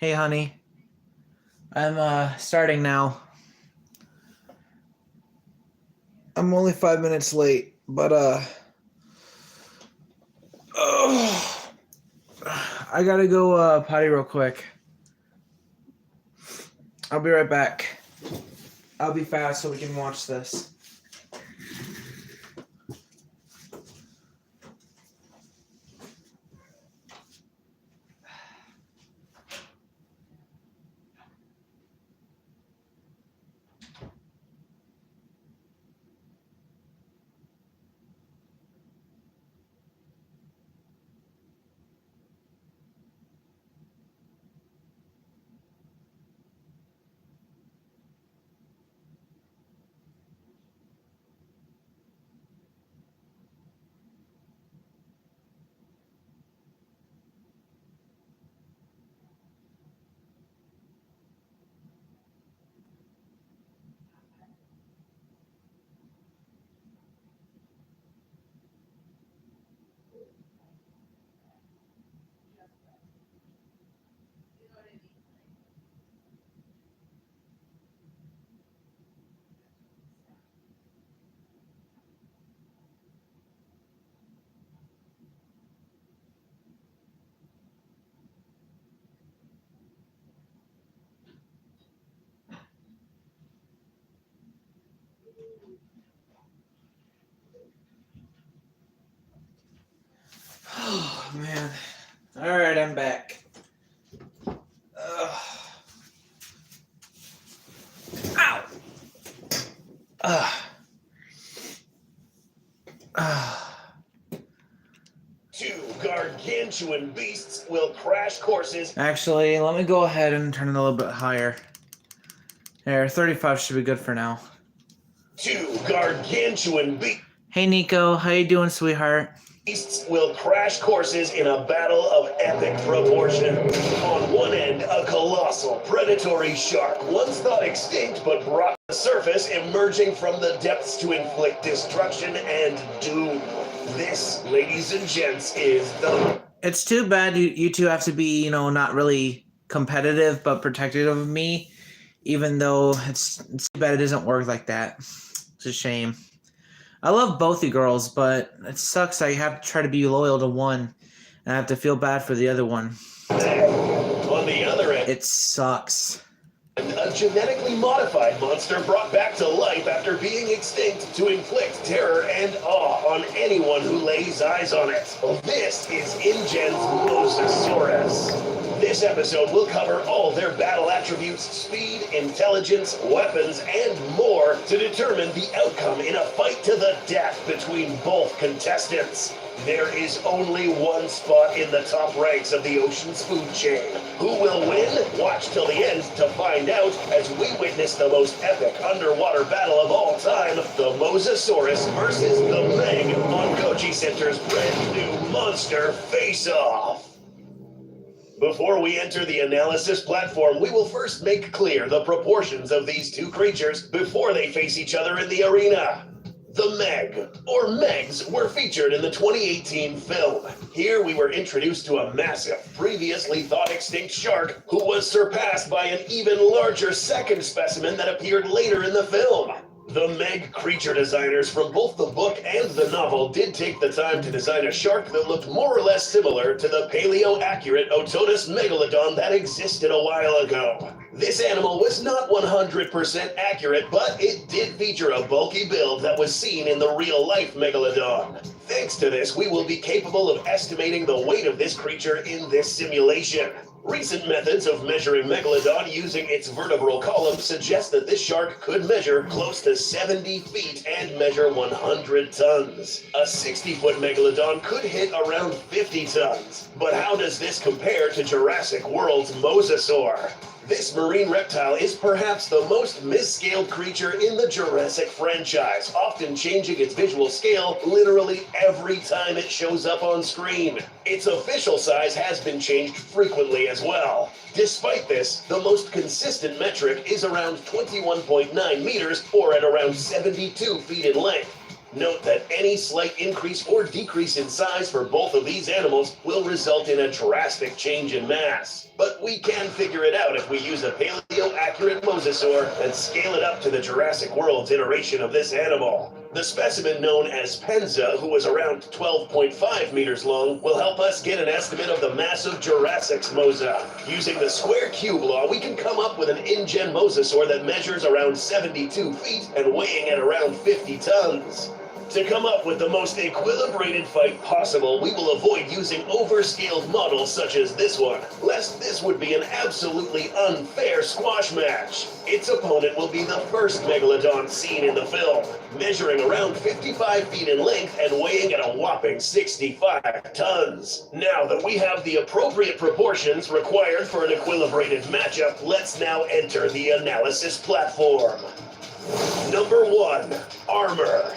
Hey, honey. I'm starting now. I'm only 5 minutes late, but I gotta go potty real quick. I'll be right back. I'll be fast so we can watch this. Oh, man. Alright, I'm back. Ow! Two gargantuan beasts will crash courses. Actually, let me go ahead and turn it a little bit higher. There, 35 should be good for now. Two gargantuan beasts. Hey, Nico. How you doing, sweetheart? Beasts will crash courses in a battle of epic proportion. On one end, a colossal predatory shark, once thought extinct but brought to the surface, emerging from the depths to inflict destruction and doom. This, ladies and gents, is the... It's too bad you two have to be, not really competitive but protective of me, even though it's too bad it doesn't work like that. It's a shame. I love both you girls, but it sucks I have to try to be loyal to one, and I have to feel bad for the other one. On the other end, it sucks. A genetically modified monster brought back to life after being extinct to inflict terror and awe on anyone who lays eyes on it. This is InGen's Mosasaurus. This episode will cover all their battle attributes, speed, intelligence, weapons, and more to determine the outcome in a fight to the death between both contestants. There is only one spot in the top ranks of the ocean's food chain. Who will win? Watch till the end to find out as we witness the most epic underwater battle of all time, the Mosasaurus versus the MEG on Kochi Center's brand new Monster Face-Off. Before we enter the analysis platform, we will first make clear the proportions of these two creatures before they face each other in the arena. The MEG, or MEGs, were featured in the 2018 film. Here we were introduced to a massive, previously thought extinct shark who was surpassed by an even larger second specimen that appeared later in the film. The MEG creature designers from both the book and the novel did take the time to design a shark that looked more or less similar to the paleo-accurate Ototus megalodon that existed a while ago. This animal was not 100% accurate, but it did feature a bulky build that was seen in the real-life megalodon. Thanks to this, we will be capable of estimating the weight of this creature in this simulation. Recent methods of measuring megalodon using its vertebral column suggest that this shark could measure close to 70 feet and measure 100 tons. A 60-foot megalodon could hit around 50 tons. But how does this compare to Jurassic World's Mosasaur? This marine reptile is perhaps the most misscaled creature in the Jurassic franchise, often changing its visual scale literally every time it shows up on screen. Its official size has been changed frequently as well. Despite this, the most consistent metric is around 21.9 meters, or at around 72 feet in length. Note that any slight increase or decrease in size for both of these animals will result in a drastic change in mass. But we can figure it out if we use a paleo-accurate mosasaur and scale it up to the Jurassic World's iteration of this animal. The specimen known as Penza, who was around 12.5 meters long, will help us get an estimate of the mass of Jurassic's mosa. Using the square cube law, we can come up with an InGen mosasaur that measures around 72 feet and weighing at around 50 tons. To come up with the most equilibrated fight possible, we will avoid using overscaled models such as this one, lest this would be an absolutely unfair squash match. Its opponent will be the first megalodon seen in the film, measuring around 55 feet in length and weighing at a whopping 65 tons. Now that we have the appropriate proportions required for an equilibrated matchup, let's now enter the analysis platform. Number 1. Armor.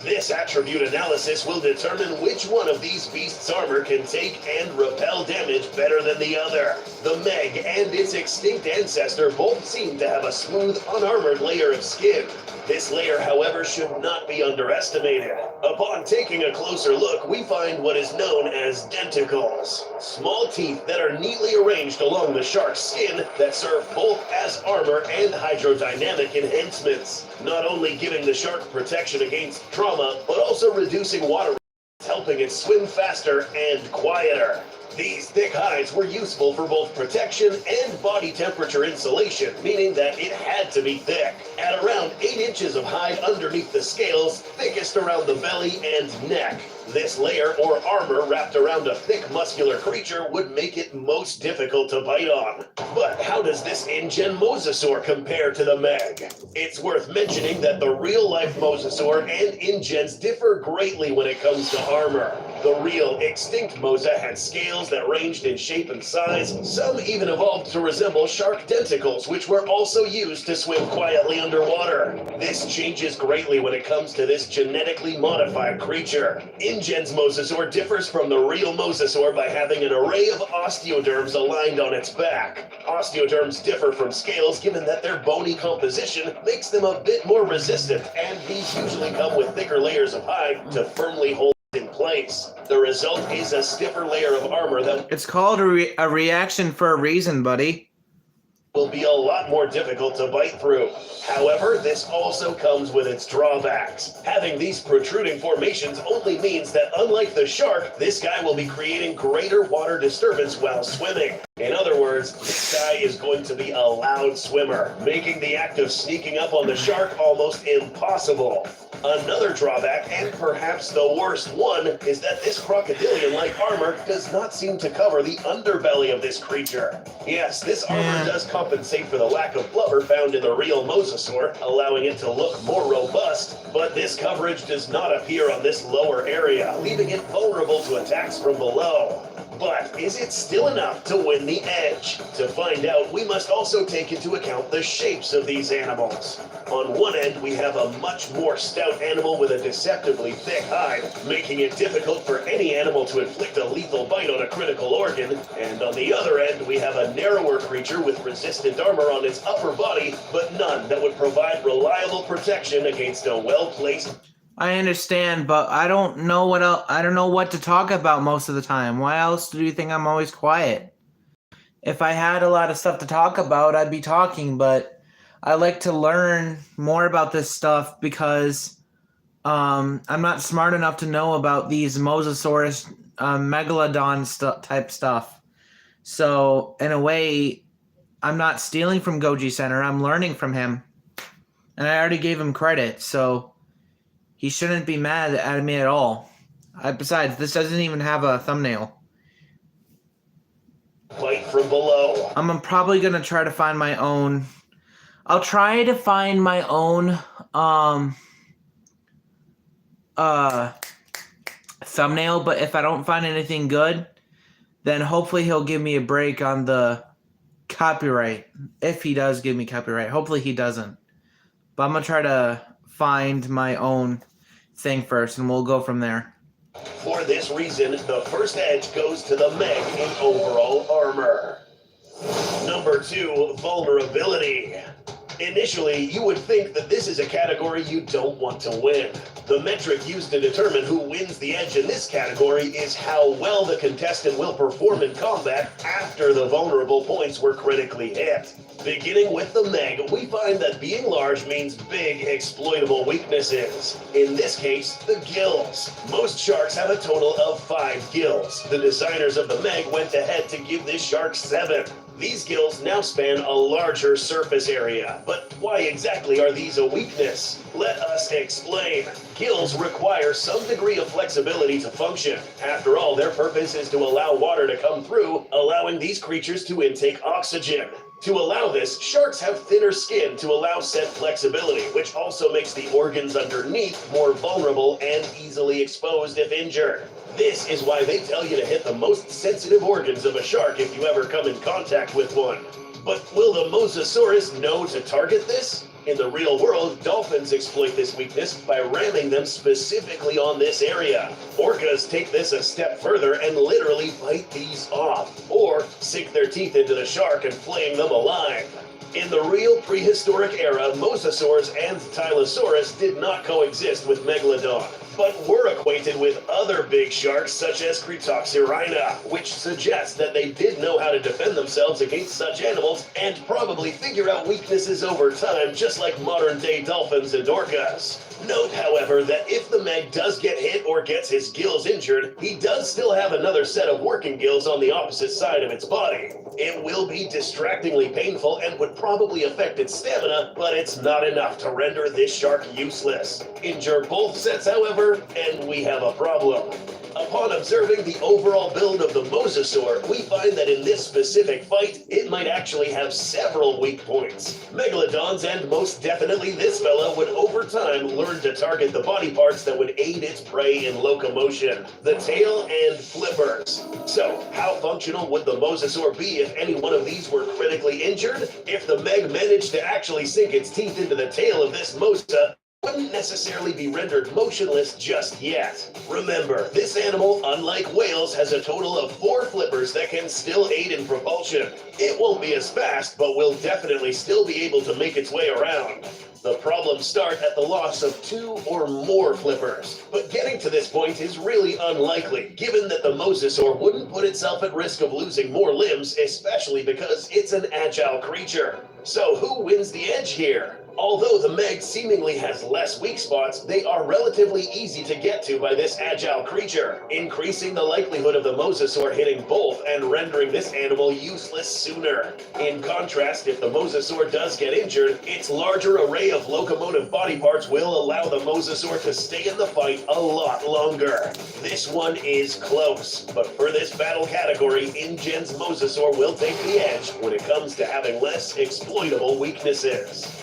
This attribute analysis will determine which one of these beasts' armor can take and repel damage better than the other. The MEG and its extinct ancestor both seem to have a smooth, unarmored layer of skin. This layer, however, should not be underestimated. Upon taking a closer look, we find what is known as denticles, small teeth that are neatly arranged along the shark's skin that serve both as armor and hydrodynamic enhancements, not only giving the shark protection against trauma, but also reducing water, helping it swim faster and quieter. These thick hides were useful for both protection and body temperature insulation, meaning that it had to be thick. At around 8 inches of hide underneath the scales, thickest around the belly and neck. This layer or armor wrapped around a thick muscular creature would make it most difficult to bite on. But how does this InGen mosasaur compare to the MEG? It's worth mentioning that the real-life mosasaur and InGens differ greatly when it comes to armor. The real extinct mosa had scales that ranged in shape and size. Some even evolved to resemble shark denticles, which were also used to swim quietly underwater. This changes greatly when it comes to this genetically modified creature. InGen's mosasaur differs from the real mosasaur by having an array of osteoderms aligned on its back. Osteoderms differ from scales given that their bony composition makes them a bit more resistant, and these usually come with thicker layers of hide to firmly hold in place. The result is a stiffer layer of armor that It's called a reaction for a reason, buddy. Will be a lot more difficult to bite through. However, this also comes with its drawbacks. Having these protruding formations only means that unlike the shark, this guy will be creating greater water disturbance while swimming. In other words, this guy is going to be a loud swimmer, making the act of sneaking up on the shark almost impossible. Another drawback, and perhaps the worst one, is that this crocodilian-like armor does not seem to cover the underbelly of this creature. Yes, this armor does compensate for the lack of blubber found in the real mosasaur, allowing it to look more robust, but this coverage does not appear on this lower area, leaving it vulnerable to attacks from below. But is it still enough to win the edge? To find out, we must also take into account the shapes of these animals. On one end, we have a much more stout animal with a deceptively thick hide, making it difficult for any animal to inflict a lethal bite on a critical organ. And on the other end, we have a narrower creature with resistant armor on its upper body, but none that would provide reliable protection against a well-placed... I understand, but I don't know what else. I don't know what to talk about most of the time. Why else do you think I'm always quiet? If I had a lot of stuff to talk about, I'd be talking, but I like to learn more about this stuff because I'm not smart enough to know about these Mosasaurus megalodon type stuff. So in a way, I'm not stealing from Goji Center. I'm learning from him, and I already gave him credit, so he shouldn't be mad at me at all. Besides, this doesn't even have a thumbnail. Bite from below. I'm probably gonna try to find my own. I'll try to find my own thumbnail, but if I don't find anything good, then hopefully he'll give me a break on the copyright. If he does give me copyright. Hopefully he doesn't. But I'm gonna try to find my own thing first, and we'll go from there. For this reason, the first edge goes to the MEG in overall armor. Number 2, vulnerability. Initially, you would think that this is a category you don't want to win. The metric used to determine who wins the edge in this category is how well the contestant will perform in combat after the vulnerable points were critically hit. Beginning with the MEG, we find that being large means big exploitable weaknesses. In this case, the gills. Most sharks have a total of 5 gills. The designers of the MEG went ahead to give this shark 7. These gills now span a larger surface area. But why exactly are these a weakness? Let us explain. Gills require some degree of flexibility to function. After all, their purpose is to allow water to come through, allowing these creatures to intake oxygen. To allow this, sharks have thinner skin to allow said flexibility, which also makes the organs underneath more vulnerable and easily exposed if injured. This is why they tell you to hit the most sensitive organs of a shark if you ever come in contact with one. But will the Mosasaurus know to target this? In the real world, dolphins exploit this weakness by ramming them specifically on this area. Orcas take this a step further and literally bite these off, or sink their teeth into the shark and flaying them alive. In the real prehistoric era, mosasaurs and Tylosaurus did not coexist with Megalodon, but were acquainted with other big sharks such as Cretoxyrhina, which suggests that they did know how to defend themselves against such animals and probably figure out weaknesses over time, just like modern-day dolphins and orcas. Note, however, that if the MEG does get hit or gets his gills injured, he does still have another set of working gills on the opposite side of its body. It will be distractingly painful and would probably affect its stamina, but it's not enough to render this shark useless. Injure both sets, however, and we have a problem. Upon observing the overall build of the mosasaur, we find that in this specific fight, it might actually have several weak points. Megalodons, and most definitely this fella, would over time learn to target the body parts that would aid its prey in locomotion, the tail and flippers. So, how functional would the mosasaur be if any one of these were critically injured? If the MEG managed to actually sink its teeth into the tail of this mosa, wouldn't necessarily be rendered motionless just yet. Remember, this animal, unlike whales, has a total of 4 flippers that can still aid in propulsion. It won't be as fast, but will definitely still be able to make its way around. The problems start at the loss of 2 or more flippers, but getting to this point is really unlikely, given that the mosasaur wouldn't put itself at risk of losing more limbs, especially because it's an agile creature. So who wins the edge here? Although the MEG seemingly has less weak spots, they are relatively easy to get to by this agile creature, increasing the likelihood of the mosasaur hitting both and rendering this animal useless sooner. In contrast, if the mosasaur does get injured, its larger array of locomotive body parts will allow the mosasaur to stay in the fight a lot longer. This one is close, but for this battle category, InGen's mosasaur will take the edge when it comes to having less exploitable weaknesses.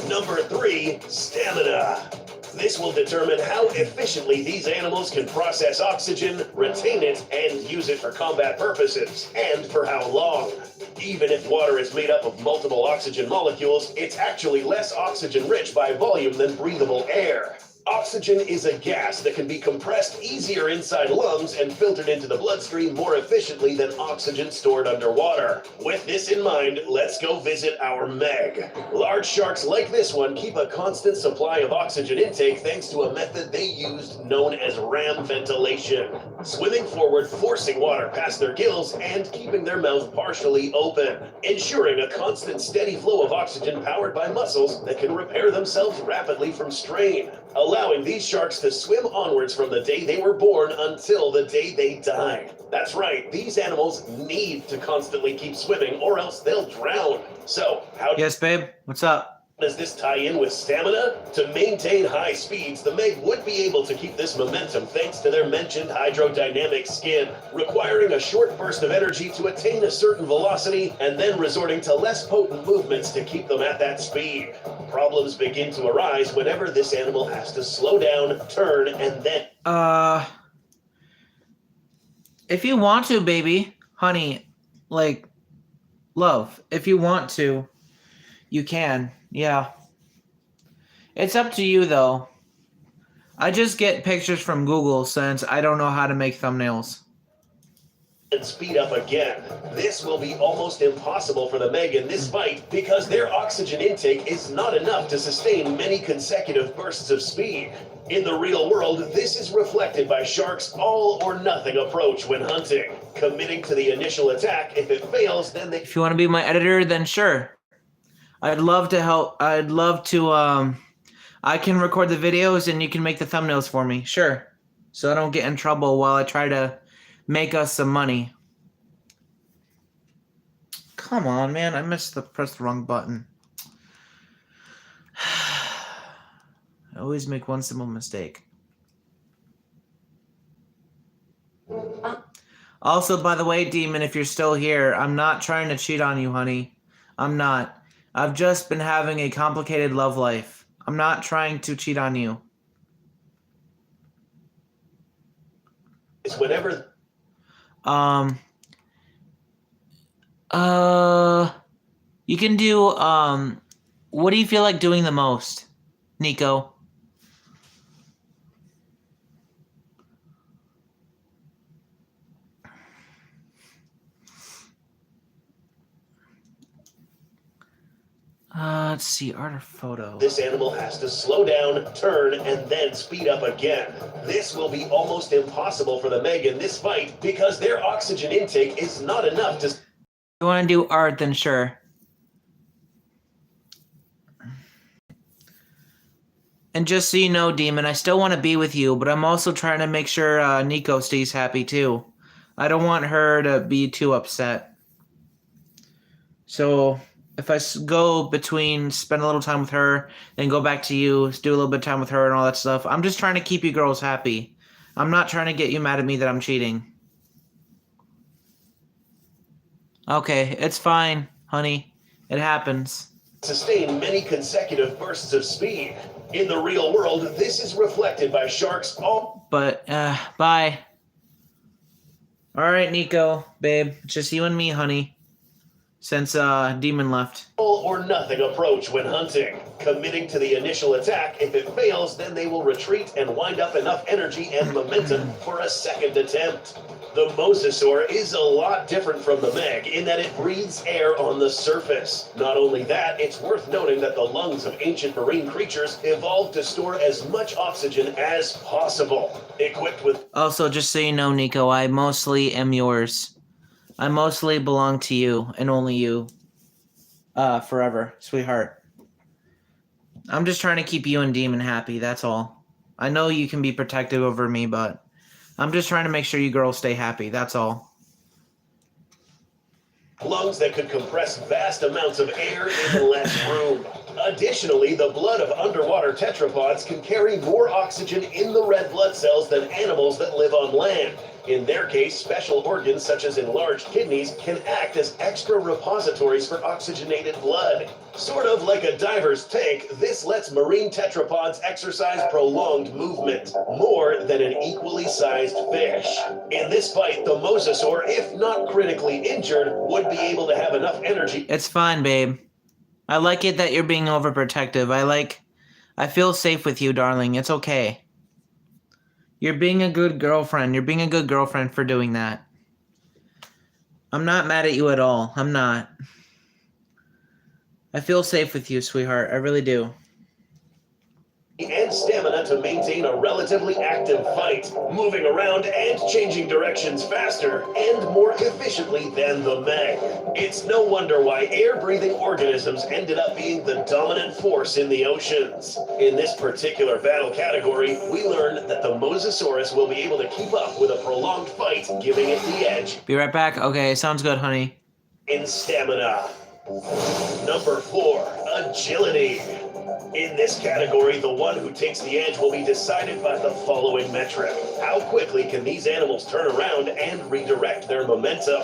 Number 3, stamina. This will determine how efficiently these animals can process oxygen, retain it, and use it for combat purposes, and for how long. Even if water is made up of multiple oxygen molecules, it's actually less oxygen-rich by volume than breathable air. Oxygen is a gas that can be compressed easier inside lungs and filtered into the bloodstream more efficiently than oxygen stored underwater. With this in mind, let's go visit our MEG. Large sharks like this one keep a constant supply of oxygen intake thanks to a method they used known as ram ventilation. Swimming forward, forcing water past their gills, and keeping their mouth partially open, ensuring a constant steady flow of oxygen powered by muscles that can repair themselves rapidly from strain, allowing these sharks to swim onwards from the day they were born until the day they died. That's right, these animals need to constantly keep swimming or else they'll drown. So, how Yes, babe. What's up? does this tie in with stamina? To maintain high speeds, the MEG would be able to keep this momentum thanks to their mentioned hydrodynamic skin, requiring a short burst of energy to attain a certain velocity and then resorting to less potent movements to keep them at that speed. Problems begin to arise whenever this animal has to slow down, turn, and then... If you want to, baby, honey, like, love, if you want to, you can. Yeah. It's up to you, though. I just get pictures from Google since I don't know how to make thumbnails. and speed up again. This will be almost impossible for the MEG in this fight because their oxygen intake is not enough to sustain many consecutive bursts of speed. In the real world, this is reflected by sharks' all-or-nothing approach when hunting, committing to the initial attack. If it fails, then they... If you want to be my editor, then sure. I'd love to help. I'd love to, I can record the videos and you can make the thumbnails for me. Sure. So I don't get in trouble while I try to make us some money. Come on, man. I pressed the wrong button. I always make one simple mistake. Also, by the way, Demon, if you're still here, I'm not trying to cheat on you, honey. I'm not. I've just been having a complicated love life. I'm not trying to cheat on you. It's whenever... You can do, what do you feel like doing the most, Nico? Let's see, art or photo. This animal has to slow down, turn, and then speed up again. This will be almost impossible for the MEG in this fight because their oxygen intake is not enough to... If you want to do art, then sure. And just so you know, Demon, I still want to be with you, but I'm also trying to make sure Nico stays happy too. I don't want her to be too upset. So... if I go between spend a little time with her, then go back to you, do a little bit of time with her and all that stuff. I'm just trying to keep you girls happy. I'm not trying to get you mad at me that I'm cheating. Okay, it's fine, honey. It happens. Sustain many consecutive bursts of speed. In the real world, this is reflected by sharks all... But, bye. Alright, Nico, babe. It's just you and me, honey. Since Demon left. All-or-nothing approach when hunting, committing to the initial attack. If it fails, then they will retreat and wind up enough energy and momentum for a second attempt. The Mosasaurus is a lot different from the MEG in that it breathes air on the surface. Not only that, it's worth noting that the lungs of ancient marine creatures evolved to store as much oxygen as possible. Equipped with... Also, just so you know, Nico, I mostly am yours. I mostly belong to you, and only you. Forever, sweetheart. I'm just trying to keep you and Demon happy, that's all. I know you can be protective over me, but I'm just trying to make sure you girls stay happy, that's all. Lungs that could compress vast amounts of air in less room. Additionally, the blood of underwater tetrapods can carry more oxygen in the red blood cells than animals that live on land. In their case, special organs such as enlarged kidneys can act as extra repositories for oxygenated blood. Sort of like a diver's tank, this lets marine tetrapods exercise prolonged movement, more than an equally sized fish. In this fight, the Mosasaur, if not critically injured, would be able to have enough energy. It's fine, babe. I like it that you're being overprotective. I feel safe with you, darling. It's okay. You're being a good girlfriend. You're being a good girlfriend for doing that. I'm not mad at you at all. I'm not. I feel safe with you, sweetheart. I really do. And stamina to maintain a relatively active fight, moving around and changing directions faster and more efficiently than the MEG. It's no wonder why air-breathing organisms ended up being the dominant force in the oceans. In this particular battle category, we learn that the Mosasaurus will be able to keep up with a prolonged fight, giving it the edge. Be right back. Okay, sounds good, honey. In stamina. Number 4, agility. In this category, the one who takes the edge will be decided by the following metric. How quickly can these animals turn around and redirect their momentum?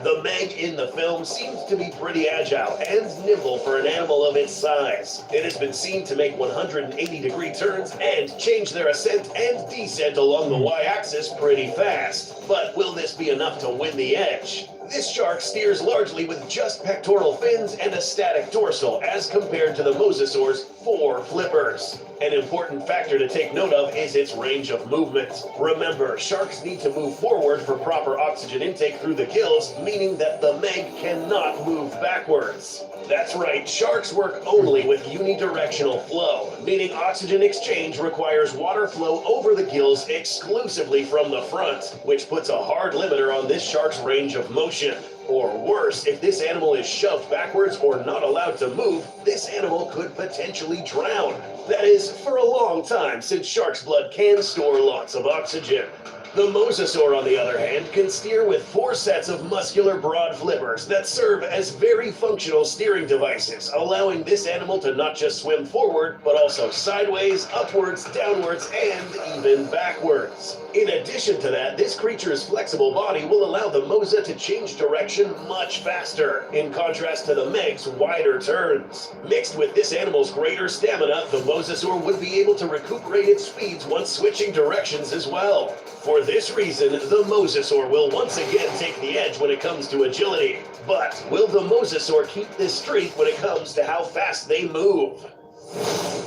The MEG in the film seems to be pretty agile and nimble for an animal of its size. It has been seen to make 180-degree turns and change their ascent and descent along the y-axis pretty fast. But will this be enough to win the edge? This shark steers largely with just pectoral fins and a static dorsal as compared to the Mosasaur's 4 flippers. An important factor to take note of is its range of movement. Remember, sharks need to move forward for proper oxygen intake through the gills, meaning that the MEG cannot move backwards. That's right, sharks work only with unidirectional flow, meaning oxygen exchange requires water flow over the gills exclusively from the front, which puts a hard limiter on this shark's range of motion. Or worse, if this animal is shoved backwards or not allowed to move, this animal could potentially drown. That is, for a long time, since shark's blood can store lots of oxygen. The Mosasaur, on the other hand, can steer with 4 sets of muscular broad flippers that serve as very functional steering devices, allowing this animal to not just swim forward, but also sideways, upwards, downwards, and even backwards. In addition to that, this creature's flexible body will allow the Mosa to change direction much faster, in contrast to the MEG's wider turns. Mixed with this animal's greater stamina, the Mosasaur would be able to recuperate its speeds once switching directions as well. For this reason, the Mosasaur will once again take the edge when it comes to agility. But will the Mosasaur keep this streak when it comes to how fast they move?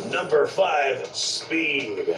Number 5, speed.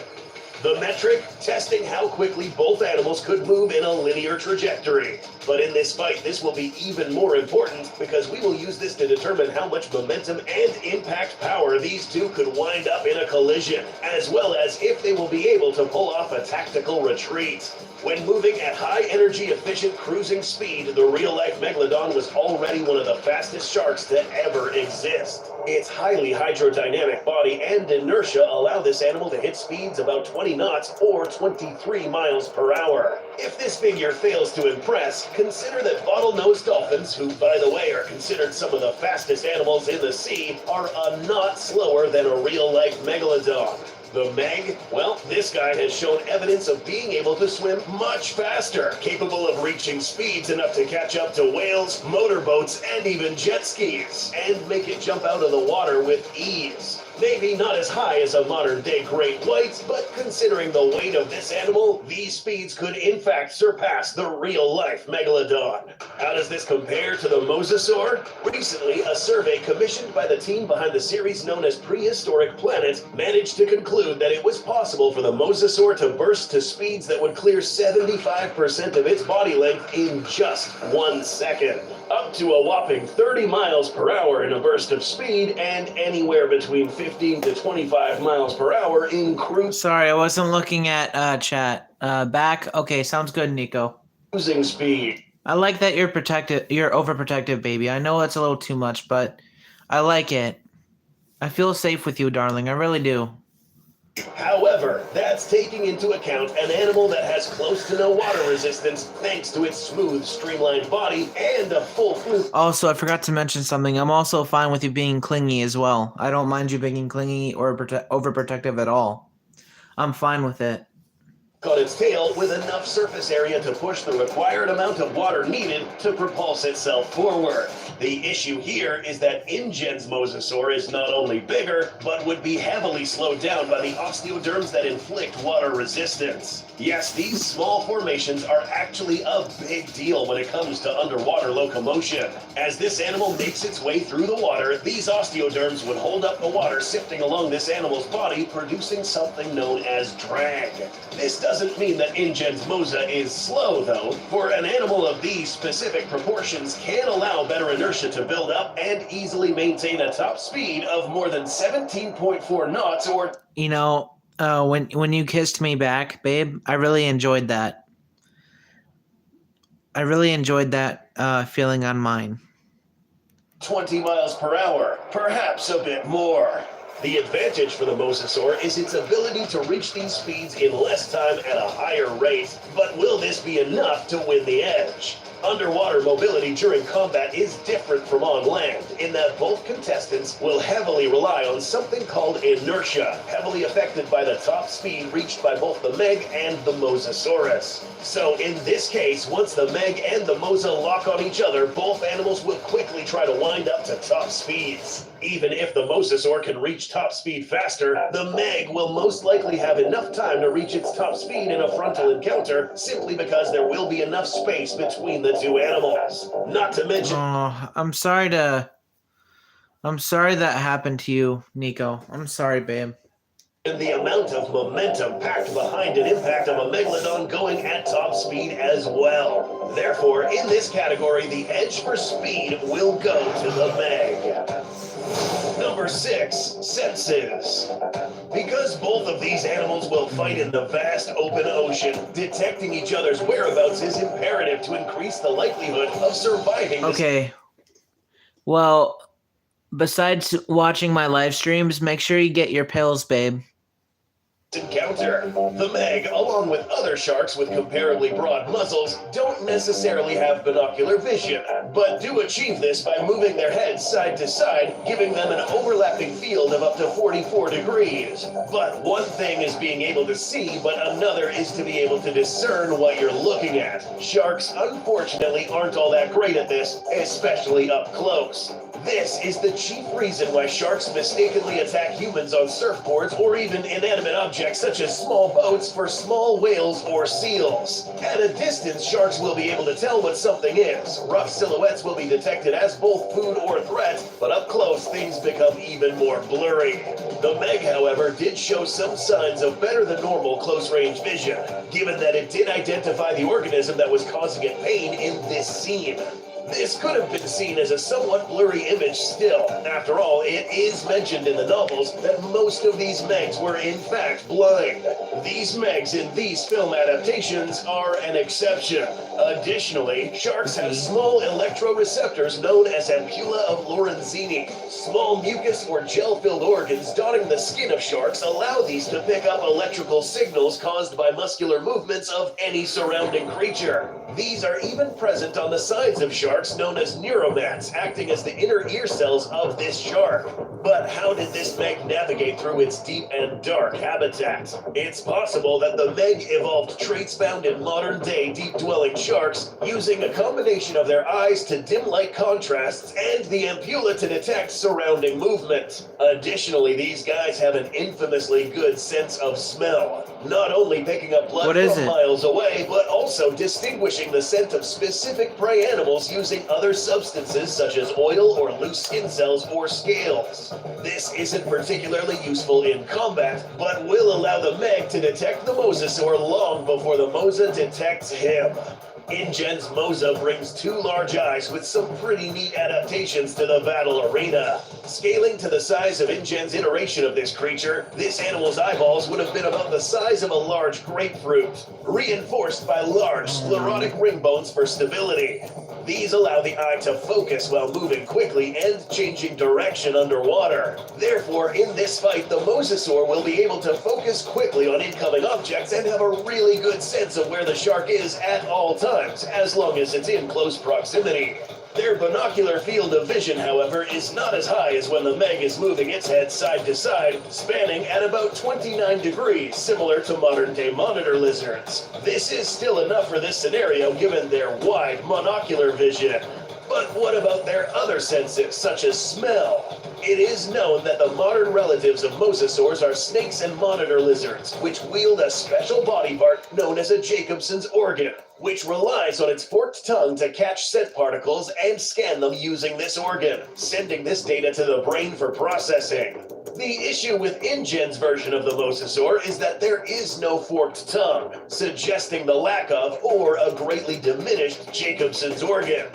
The metric, testing how quickly both animals could move in a linear trajectory. But in this fight, this will be even more important because we will use this to determine how much momentum and impact power these two could wind up in a collision, as well as if they will be able to pull off a tactical retreat. When moving at high energy efficient cruising speed, the real-life Megalodon was already one of the fastest sharks to ever exist. Its highly hydrodynamic body and inertia allow this animal to hit speeds about 20 knots or 23 miles per hour. If this figure fails to impress, consider that bottlenose dolphins, who by the way are considered some of the fastest animals in the sea, are a knot slower than a real-life Megalodon. The MEG? Well, this guy has shown evidence of being able to swim much faster, capable of reaching speeds enough to catch up to whales, motorboats, and even jet skis, and make it jump out of the water with ease. Maybe not as high as a modern-day great white, but considering the weight of this animal, these speeds could in fact surpass the real-life Megalodon. How does this compare to the Mosasaur? Recently, a survey commissioned by the team behind the series known as Prehistoric Planet managed to conclude that it was possible for the Mosasaur to burst to speeds that would clear 75% of its body length in just 1 second. Up to a whopping 30 miles per hour in a burst of speed, and anywhere between 15 to 25 miles per hour in Sorry, I wasn't looking at chat. Back. Okay, sounds good, Nico. cruising speed. I like that you're protective. You're overprotective, baby. I know it's a little too much, but I like it. I feel safe with you, darling. I really do. However, that's taking into account an animal that has close to no water resistance thanks to its smooth, streamlined body and a full fluke. Also, I forgot to mention something. I'm also fine with you being clingy as well. I don't mind you being clingy or overprotective at all. I'm fine with it. On its tail with enough surface area to push the required amount of water needed to propulse itself forward. The issue here is that InGen's Mosasaur is not only bigger, but would be heavily slowed down by the osteoderms that inflict water resistance. Yes, these small formations are actually a big deal when it comes to underwater locomotion. As this animal makes its way through the water, these osteoderms would hold up the water sifting along this animal's body, producing something known as drag. This doesn't mean that InGen's Mosa is slow, though, for an animal of these specific proportions can allow better inertia to build up and easily maintain a top speed of more than 17.4 knots or... You know, when you kissed me back, babe, I really enjoyed that. I really enjoyed that feeling on mine. 20 miles per hour, perhaps a bit more. The advantage for the Mosasaur is its ability to reach these speeds in less time at a higher rate. But will this be enough to win the edge? Underwater mobility during combat is different from on land, in that both contestants will heavily rely on something called inertia, heavily affected by the top speed reached by both the MEG and the Mosasaurus. So in this case, once the MEG and the Mosa lock on each other, both animals will quickly try to wind up to top speeds. Even if the Mosasaur can reach top speed faster, the MEG will most likely have enough time to reach its top speed in a frontal encounter, simply because there will be enough space between the the two animals. Not to mention... Oh, I'm sorry that happened to you, Nico. I'm sorry, babe. And the amount of momentum packed behind an impact of a megalodon going at top speed as well. Therefore, in this category, the edge for speed will go to the MEG. Number 6, senses. Because both of these animals will fight in the vast open ocean, detecting each other's whereabouts is imperative to increase the likelihood of surviving. Okay. Well, besides watching my live streams, make sure you get your pills, babe. Encounter. The MEG, along with other sharks with comparably broad muzzles, don't necessarily have binocular vision, but do achieve this by moving their heads side to side, giving them an overlapping field of up to 44 degrees. But one thing is being able to see, but another is to be able to discern what you're looking at. Sharks, unfortunately, aren't all that great at this, especially up close. This is the chief reason why sharks mistakenly attack humans on surfboards or even inanimate objects such as small boats for small whales or seals. At a distance, sharks will be able to tell what something is. Rough silhouettes will be detected as both food or threat, but up close, things become even more blurry. The MEG, however, did show some signs of better than normal close-range vision, given that it did identify the organism that was causing it pain in this scene. This could have been seen as a somewhat blurry image still. After all, it is mentioned in the novels that most of these MEGs were in fact blind. These MEGs in these film adaptations are an exception. Additionally, sharks have small electroreceptors known as ampulla of Lorenzini. Small mucus or gel-filled organs dotting the skin of sharks allow these to pick up electrical signals caused by muscular movements of any surrounding creature. These are even present on the sides of sharks, known as neuromats, acting as the inner ear cells of this shark. But how did this MEG navigate through its deep and dark habitat? It's possible that the MEG evolved traits found in modern-day deep-dwelling sharks, using a combination of their eyes to dim light contrasts and the ampulla to detect surrounding movement. Additionally, these guys have an infamously good sense of smell, not only picking up blood from miles away, but also distinguishing the scent of specific prey animals using other substances such as oil or loose skin cells or scales. This isn't particularly useful in combat, but will allow the MEG to detect the Mosasaur long before the Mosa detects him. InGen's Mosa brings two large eyes with some pretty neat adaptations to the battle arena. Scaling to the size of InGen's iteration of this creature, this animal's eyeballs would have been about the size of a large grapefruit, reinforced by large sclerotic ring bones for stability. These allow the eye to focus while moving quickly and changing direction underwater. Therefore, in this fight, the Mosasaur will be able to focus quickly on incoming objects and have a really good sense of where the shark is at all times, as long as it's in close proximity. Their binocular field of vision, however, is not as high as when the MEG is moving its head side to side, spanning at about 29 degrees, similar to modern-day monitor lizards. This is still enough for this scenario given their wide monocular vision. But what about their other senses, such as smell? It is known that the modern relatives of mosasaurs are snakes and monitor lizards, which wield a special body part known as a Jacobson's organ, which relies on its forked tongue to catch scent particles and scan them using this organ, sending this data to the brain for processing. The issue with InGen's version of the mosasaur is that there is no forked tongue, suggesting the lack of or a greatly diminished Jacobson's organ.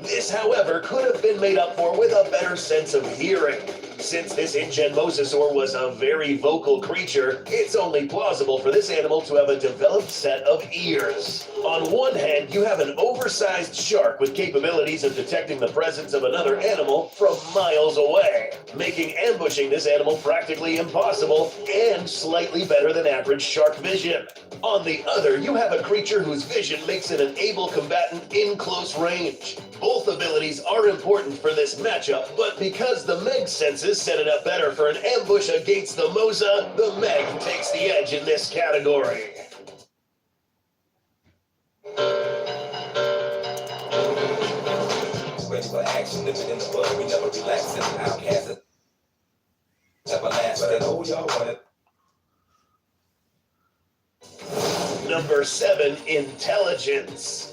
This, however, could have been made up for with a better sense of hearing. Since this InGen mosasaur was a very vocal creature, it's only plausible for this animal to have a developed set of ears. On one hand, you have an oversized shark with capabilities of detecting the presence of another animal from miles away, making ambushing this animal practically impossible and slightly better than average shark vision. On the other, you have a creature whose vision makes it an able combatant in close range. Both abilities are important for this matchup, but because the MEG senses set it up better for an ambush against the Mosa, the MEG takes the edge in this category. Ready for action, living in the bud, we never relax, and outcast everlasting. Oh, y'all want it. Number 7, intelligence.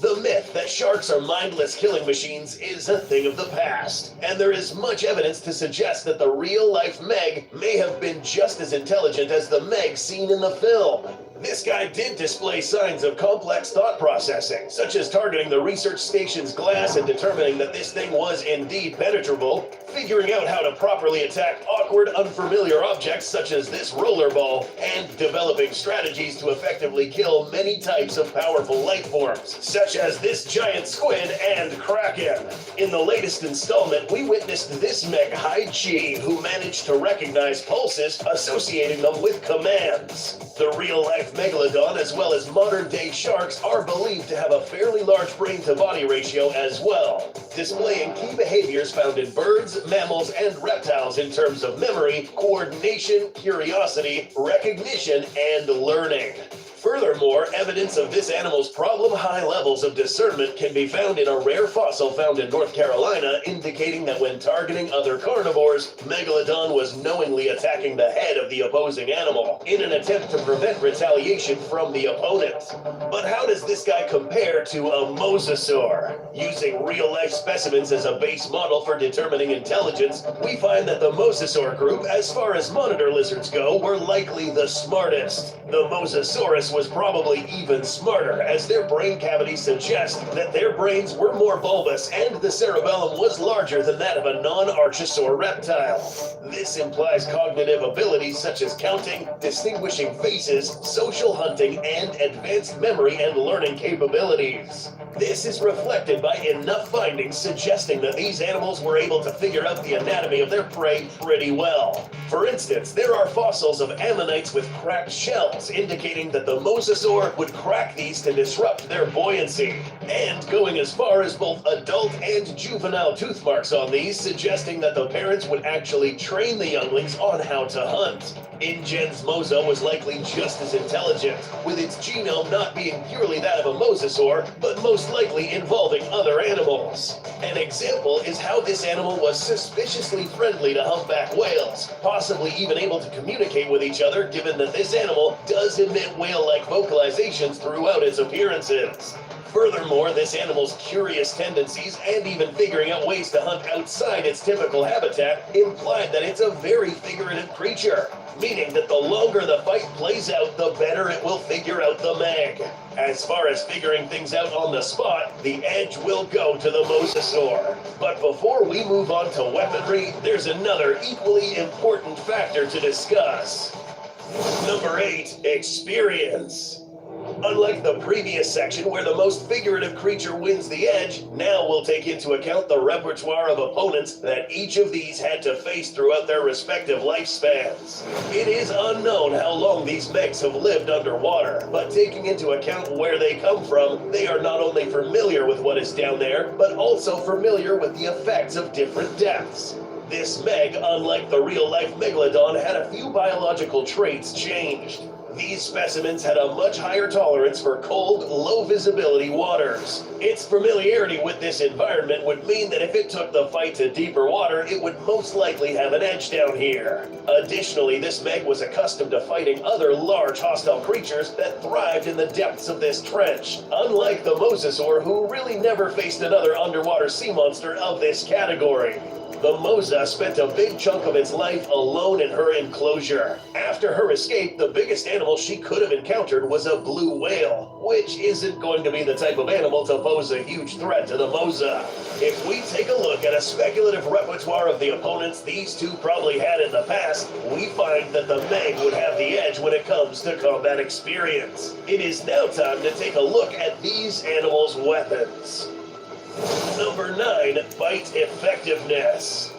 The myth that sharks are mindless killing machines is a thing of the past, and there is much evidence to suggest that the real-life Meg may have been just as intelligent as the Meg seen in the film. This guy did display signs of complex thought processing, such as targeting the research station's glass and determining that this thing was indeed penetrable, figuring out how to properly attack awkward, unfamiliar objects such as this rollerball, and developing strategies to effectively kill many types of powerful life forms, such as this giant squid and kraken. In the latest installment, we witnessed this Meg Chi, who managed to recognize pulses, associating them with commands. The real-life megalodon, as well as modern-day sharks, are believed to have a fairly large brain-to-body ratio as well, displaying key behaviors found in birds, mammals, and reptiles in terms of memory, coordination, curiosity, recognition, and learning. Furthermore, evidence of this animal's problem-high levels of discernment can be found in a rare fossil found in North Carolina, indicating that when targeting other carnivores, Megalodon was knowingly attacking the head of the opposing animal in an attempt to prevent retaliation from the opponent. But how does this guy compare to a mosasaur? Using real-life specimens as a base model for determining intelligence, we find that the mosasaur group, as far as monitor lizards go, were likely the smartest. The Mosasaurus was probably even smarter, as their brain cavities suggest that their brains were more bulbous and the cerebellum was larger than that of a non-archosaur reptile. This implies cognitive abilities such as counting, distinguishing faces, social hunting, and advanced memory and learning capabilities. This is reflected by enough findings suggesting that these animals were able to figure out the anatomy of their prey pretty well. For instance, there are fossils of ammonites with cracked shells, indicating that the mosasaur would crack these to disrupt their buoyancy, and going as far as both adult and juvenile tooth marks on these, suggesting that the parents would actually train the younglings on how to hunt. InGen's Mosa was likely just as intelligent, with its genome not being purely that of a mosasaur, but most likely involving other animals. An example is how this animal was suspiciously friendly to humpback whales, possibly even able to communicate with each other, given that this animal does emit whale-like vocalizations throughout its appearances. Furthermore, this animal's curious tendencies and even figuring out ways to hunt outside its typical habitat implied that it's a very figurative creature, meaning that the longer the fight plays out, the better it will figure out the Meg. As far as figuring things out on the spot, the edge will go to the mosasaur. But before we move on to weaponry, there's another equally important factor to discuss. Number 8, experience. Unlike the previous section where the most figurative creature wins the edge, now we'll take into account the repertoire of opponents that each of these had to face throughout their respective lifespans. It is unknown how long these Megs have lived underwater, but taking into account where they come from, they are not only familiar with what is down there, but also familiar with the effects of different depths. This Meg, unlike the real-life Megalodon, had a few biological traits changed. These specimens had a much higher tolerance for cold, low-visibility waters. Its familiarity with this environment would mean that if it took the fight to deeper water, it would most likely have an edge down here. Additionally, this Meg was accustomed to fighting other large hostile creatures that thrived in the depths of this trench, unlike the mosasaur, who really never faced another underwater sea monster of this category. The Mosa spent a big chunk of its life alone in her enclosure. After her escape, the biggest animal she could have encountered was a blue whale, which isn't going to be the type of animal to pose a huge threat to the Mosa. If we take a look at a speculative repertoire of the opponents these two probably had in the past, we find that the Meg would have the edge when it comes to combat experience. It is now time to take a look at these animals' weapons. Number 9, bite effectiveness.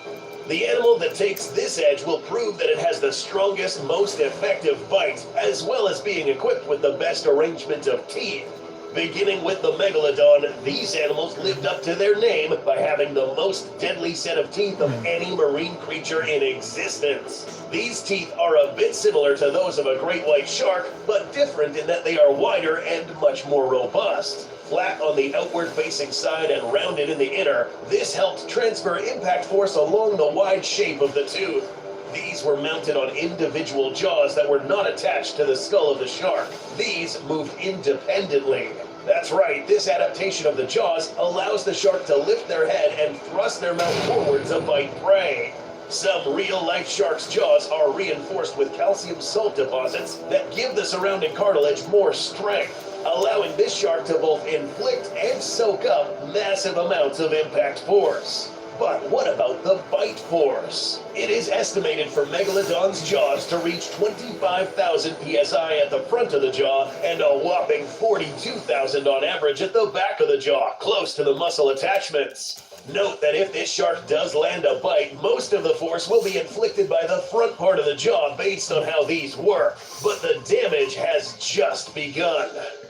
The animal that takes this edge will prove that it has the strongest, most effective bite, as well as being equipped with the best arrangement of teeth. Beginning with the Megalodon, these animals lived up to their name by having the most deadly set of teeth of any marine creature in existence. These teeth are a bit similar to those of a great white shark, but different in that they are wider and much more robust. Flat on the outward-facing side and rounded in the inner, this helped transfer impact force along the wide shape of the tooth. These were mounted on individual jaws that were not attached to the skull of the shark. These moved independently. That's right, this adaptation of the jaws allows the shark to lift their head and thrust their mouth forward to bite prey. Some real-life sharks' jaws are reinforced with calcium salt deposits that give the surrounding cartilage more strength, allowing this shark to both inflict and soak up massive amounts of impact force. But what about the bite force? It is estimated for Megalodon's jaws to reach 25,000 psi at the front of the jaw and a whopping 42,000 on average at the back of the jaw, close to the muscle attachments. Note that if this shark does land a bite, most of the force will be inflicted by the front part of the jaw based on how these work. But the damage has just begun.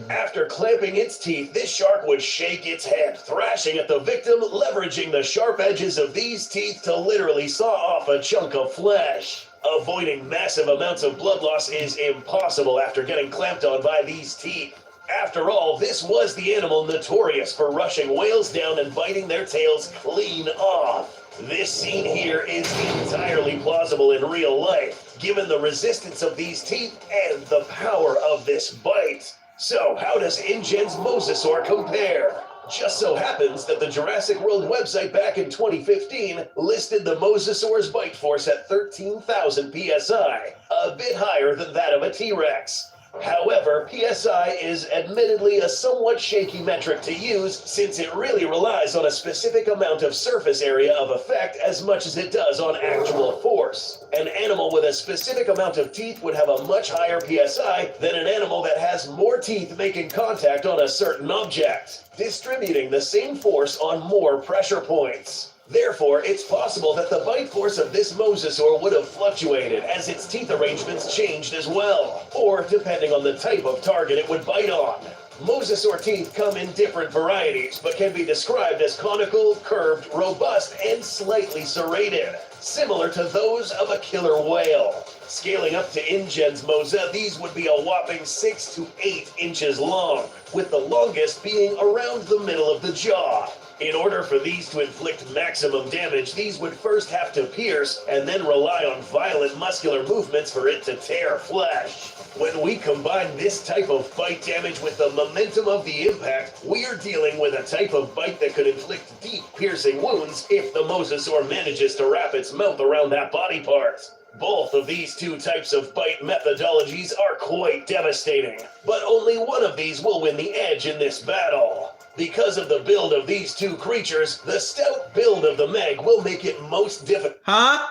After clamping its teeth, this shark would shake its head, thrashing at the victim, leveraging the sharp edges of these teeth to literally saw off a chunk of flesh. Avoiding massive amounts of blood loss is impossible after getting clamped on by these teeth. After all, this was the animal notorious for rushing whales down and biting their tails clean off. This scene here is entirely plausible in real life, given the resistance of these teeth and the power of this bite. So, how does InGen's Mosasaur compare? Just so happens that the Jurassic World website back in 2015 listed the Mosasaur's bite force at 13,000 psi, a bit higher than that of a T-Rex. However, PSI is admittedly a somewhat shaky metric to use since it really relies on a specific amount of surface area of effect as much as it does on actual force. An animal with a specific amount of teeth would have a much higher PSI than an animal that has more teeth making contact on a certain object, distributing the same force on more pressure points. Therefore, it's possible that the bite force of this mosasaur would have fluctuated as its teeth arrangements changed as well, or depending on the type of target it would bite on. Mosasaur teeth come in different varieties, but can be described as conical, curved, robust, and slightly serrated, similar to those of a killer whale. Scaling up to InGen's Mosa, these would be a whopping 6 to 8 inches long, with the longest being around the middle of the jaw. In order for these to inflict maximum damage, these would first have to pierce and then rely on violent muscular movements for it to tear flesh. When we combine this type of bite damage with the momentum of the impact, we are dealing with a type of bite that could inflict deep piercing wounds if the mosasaur manages to wrap its mouth around that body part. Both of these two types of bite methodologies are quite devastating, but only one of these will win the edge in this battle. Because of the build of these two creatures, the stout build of the MEG will make it most difficult. Huh?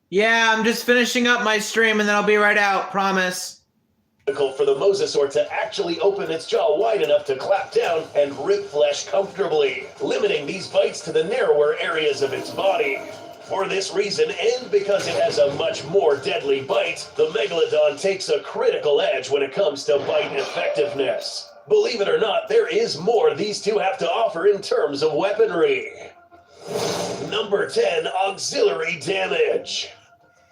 Yeah, I'm just finishing up my stream and then I'll be right out, promise. For the mosasaur to actually open its jaw wide enough to clap down and rip flesh comfortably, limiting these bites to the narrower areas of its body. For this reason, and because it has a much more deadly bite, the Megalodon takes a critical edge when it comes to bite effectiveness. Believe it or not, there is more these two have to offer in terms of weaponry. Number 10, auxiliary damage.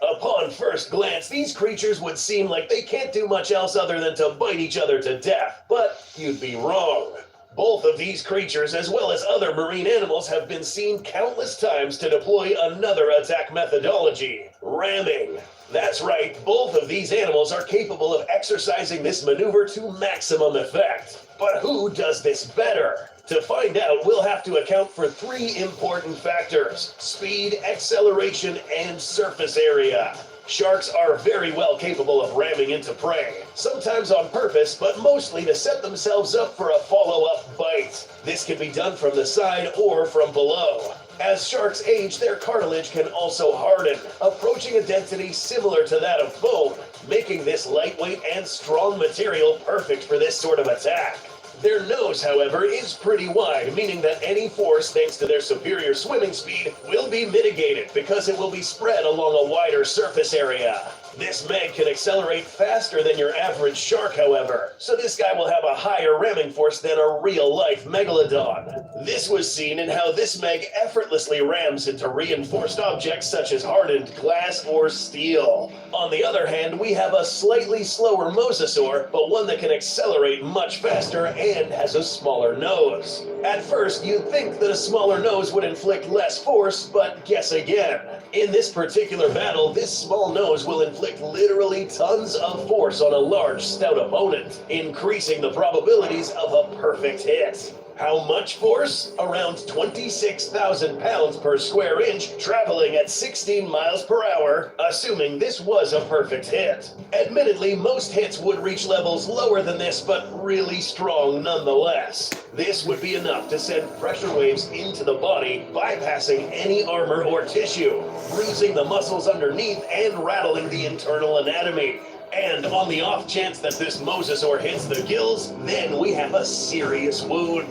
Upon first glance, these creatures would seem like they can't do much else other than to bite each other to death, but you'd be wrong. Both of these creatures, as well as other marine animals, have been seen countless times to deploy another attack methodology, ramming. That's right, both of these animals are capable of exercising this maneuver to maximum effect. But who does this better? To find out, we'll have to account for 3 important factors: speed, acceleration, and surface area. Sharks are very well capable of ramming into prey, sometimes on purpose, but mostly to set themselves up for a follow-up bite. This can be done from the side or from below. As sharks age, their cartilage can also harden, approaching a density similar to that of bone, making this lightweight and strong material perfect for this sort of attack. Their nose, however, is pretty wide, meaning that any force, thanks to their superior swimming speed, will be mitigated because it will be spread along a wider surface area. This MEG can accelerate faster than your average shark, however, so this guy will have a higher ramming force than a real-life megalodon. This was seen in how this MEG effortlessly rams into reinforced objects such as hardened glass or steel. On the other hand, we have a slightly slower mosasaur, but one that can accelerate much faster and has a smaller nose. At first, you'd think that a smaller nose would inflict less force, but guess again. In this particular battle, this small nose will inflict literally tons of force on a large, stout opponent, increasing the probabilities of a perfect hit. How much force? Around 26,000 pounds per square inch, traveling at 16 miles per hour, assuming this was a perfect hit. Admittedly, most hits would reach levels lower than this, but really strong nonetheless. This would be enough to send pressure waves into the body, bypassing any armor or tissue, bruising the muscles underneath and rattling the internal anatomy. And on the off chance that this mosasaur hits the gills, then we have a serious wound.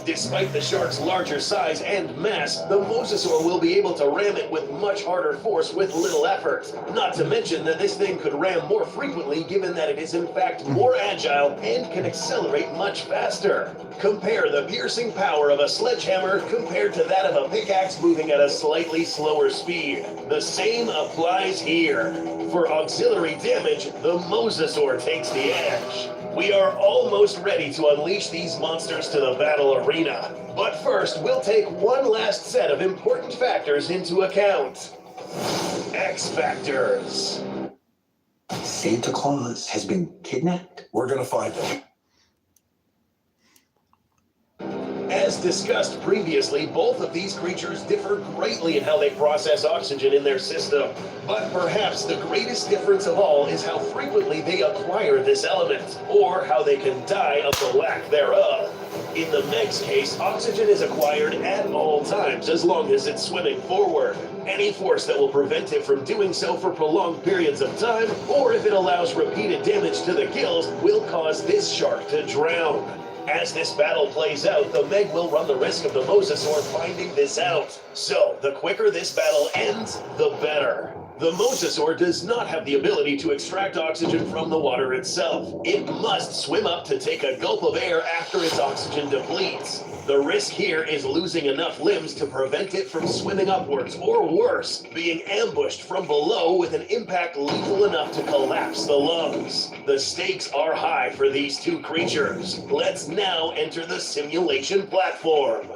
Despite the shark's larger size and mass, the mosasaur will be able to ram it with much harder force with little effort. Not to mention that this thing could ram more frequently given that it is in fact more agile and can accelerate much faster. Compare the piercing power of a sledgehammer compared to that of a pickaxe moving at a slightly slower speed. The same applies here. For auxiliary damage, the mosasaur takes the edge. We are almost ready to unleash these monsters to the battle arena. But first, we'll take one last set of important factors into account. X factors. Santa Claus has been kidnapped? We're gonna find him. As discussed previously, both of these creatures differ greatly in how they process oxygen in their system. But perhaps the greatest difference of all is how frequently they acquire this element, or how they can die of the lack thereof. In the MEG's case, oxygen is acquired at all times as long as it's swimming forward. Any force that will prevent it from doing so for prolonged periods of time, or if it allows repeated damage to the gills, will cause this shark to drown. As this battle plays out, the MEG will run the risk of the mosasaur finding this out. So, the quicker this battle ends, the better. The mosasaur does not have the ability to extract oxygen from the water itself. It must swim up to take a gulp of air after its oxygen depletes. The risk here is losing enough limbs to prevent it from swimming upwards, or worse, being ambushed from below with an impact lethal enough to collapse the lungs. The stakes are high for these two creatures. Let's now enter the simulation platform.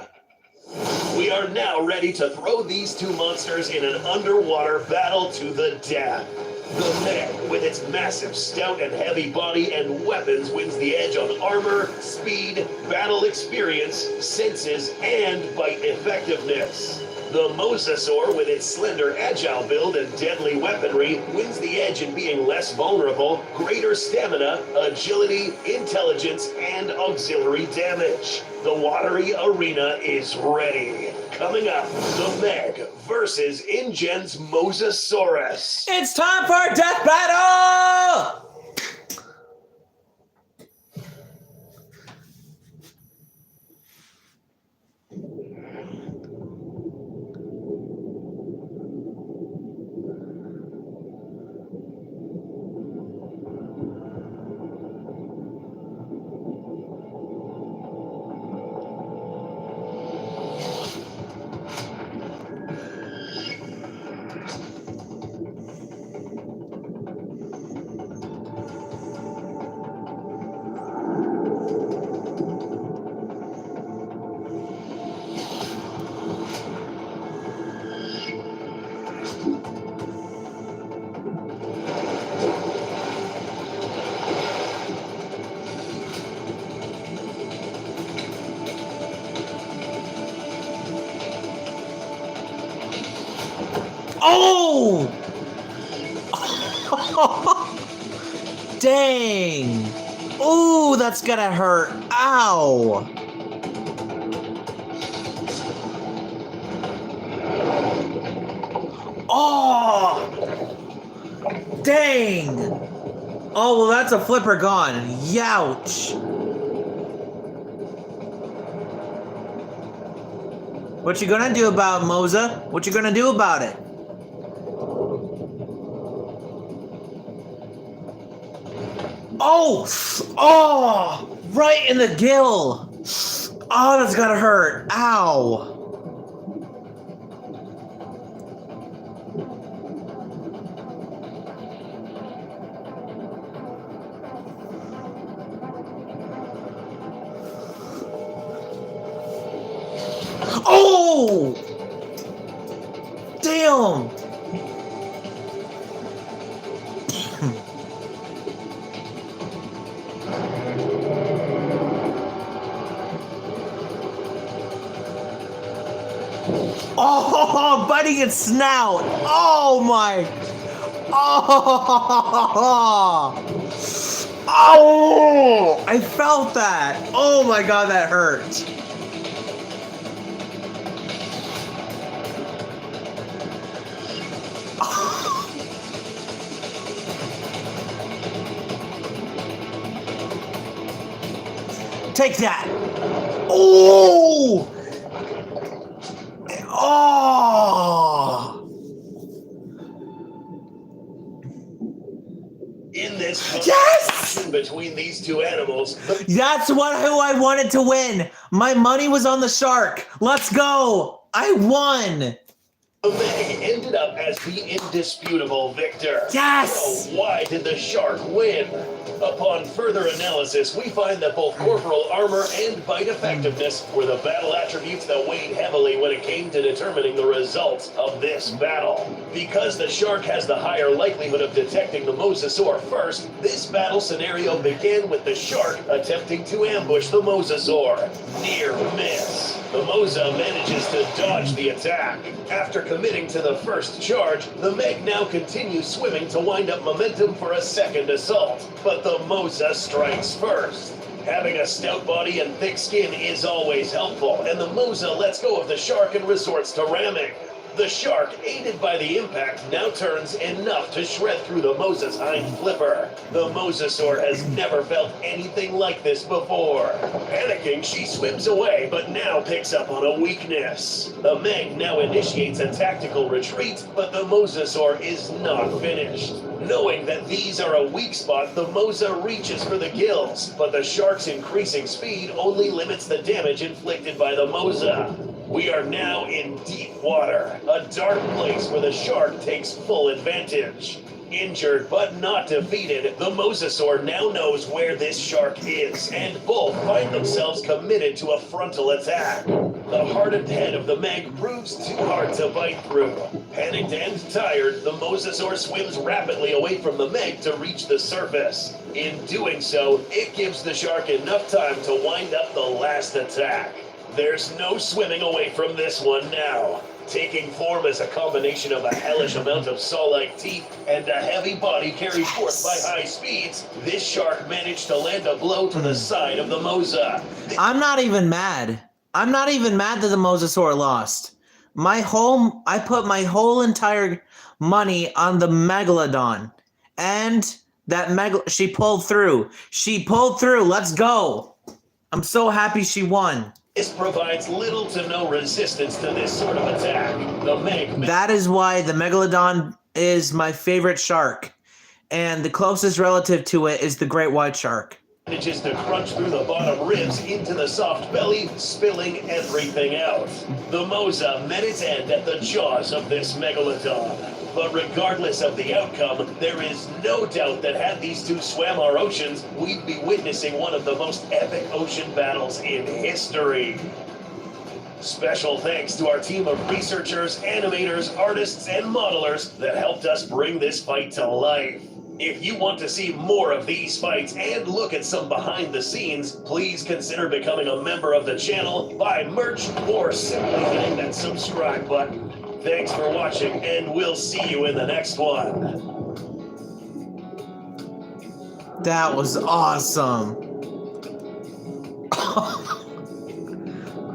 We are now ready to throw these two monsters in an underwater battle to the death. The MEG, with its massive, stout, and heavy body and weapons, wins the edge on armor, speed, battle experience, senses, and bite effectiveness. The mosasaur, with its slender, agile build and deadly weaponry, wins the edge in being less vulnerable, greater stamina, agility, intelligence, and auxiliary damage. The watery arena is ready. Coming up, the MEG versus InGen's Mosasaurus. It's time for a death battle! Oh! Dang! Ooh, that's gonna hurt. Ow! Oh! Dang! Oh, well, that's a flipper gone. Youch! What you gonna do about it, Mosa? What you gonna do about it? Oh! Oh! Right in the gill! Oh, that's gotta hurt. Ow! Oh! Damn! Oh, biting its snout! Oh my! Oh! Oh! I felt that! Oh my god, that hurt! Take that! Oh! Oh! In this Yes! between these two animals, That's who I wanted to win. My money was on the shark. Let's go! I won! the MEG ended up as the indisputable victor. Yes! So why did the shark win? Upon further analysis, we find that both corporal armor and bite effectiveness were the battle attributes that weighed heavily when it came to determining the results of this battle. Because the shark has the higher likelihood of detecting the Mosasaur first, this battle scenario began with the shark attempting to ambush the Mosasaur. Near miss. The Mosa manages to dodge the attack. After committing to the first charge, the MEG now continues swimming to wind up momentum for a second assault. But the Mosa strikes first. Having a stout body and thick skin is always helpful, and the Mosa lets go of the shark and resorts to ramming. The shark, aided by the impact, now turns enough to shred through the Mosa's hind flipper. The Mosasaur has never felt anything like this before. Panicking, she swims away, but now picks up on a weakness. The MEG now initiates a tactical retreat, but the Mosasaur is not finished. Knowing that these are a weak spot, the Mosa reaches for the gills, but the shark's increasing speed only limits the damage inflicted by the Mosa. We are now in deep water, a dark place where the shark takes full advantage. Injured but not defeated, the Mosasaur now knows where this shark is, and both find themselves committed to a frontal attack. The hardened head of the MEG proves too hard to bite through. Panicked and tired, the Mosasaur swims rapidly away from the MEG to reach the surface. In doing so, it gives the shark enough time to wind up the last attack. There's no swimming away from this one now. Taking form as a combination of a hellish amount of saw-like teeth and a heavy body carried forth by high speeds, this shark managed to land a blow to the side of the Mosa. I'm not even mad. I'm not even mad that the Mosasaur lost. I put my whole entire money on the Megalodon. And she pulled through. She pulled through. Let's go. I'm so happy she won. This provides little to no resistance to this sort of attack. The MEG That is why the Megalodon is my favorite shark. And the closest relative to it is the great white shark. manages to crunch through the bottom ribs into the soft belly, spilling everything out. The Mosa met its end at the jaws of this megalodon. But regardless of the outcome, there is no doubt that had these two swam our oceans, we'd be witnessing one of the most epic ocean battles in history. Special thanks to our team of researchers, animators, artists, and modelers that helped us bring this fight to life. If you want to see more of these fights and look at some behind the scenes, please consider becoming a member of the channel, buy merch, or simply hitting that subscribe button. Thanks for watching, and we'll see you in the next one. That was awesome.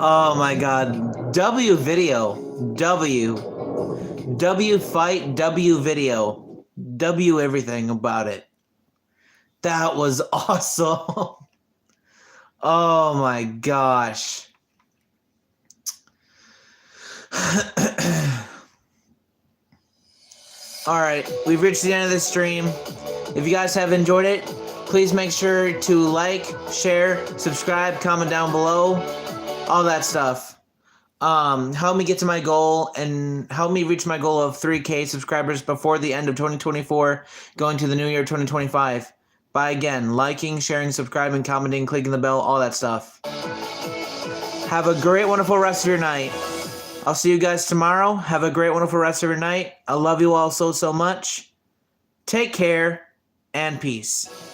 Oh my god. W video. W fight, W video. W everything about it. That was awesome. Oh my gosh. Alright, we've reached the end of this stream. If you guys have enjoyed it, please make sure to like, share, subscribe, comment down below. All that stuff. Help me get to my goal and help me reach my goal of 3K subscribers before the end of 2024, going to the new year 2025. By again, liking, sharing, subscribing, commenting, clicking the bell, all that stuff. Have a great, wonderful rest of your night. I'll see you guys tomorrow. Have a great, wonderful rest of your night. I love you all so, so much. Take care and peace.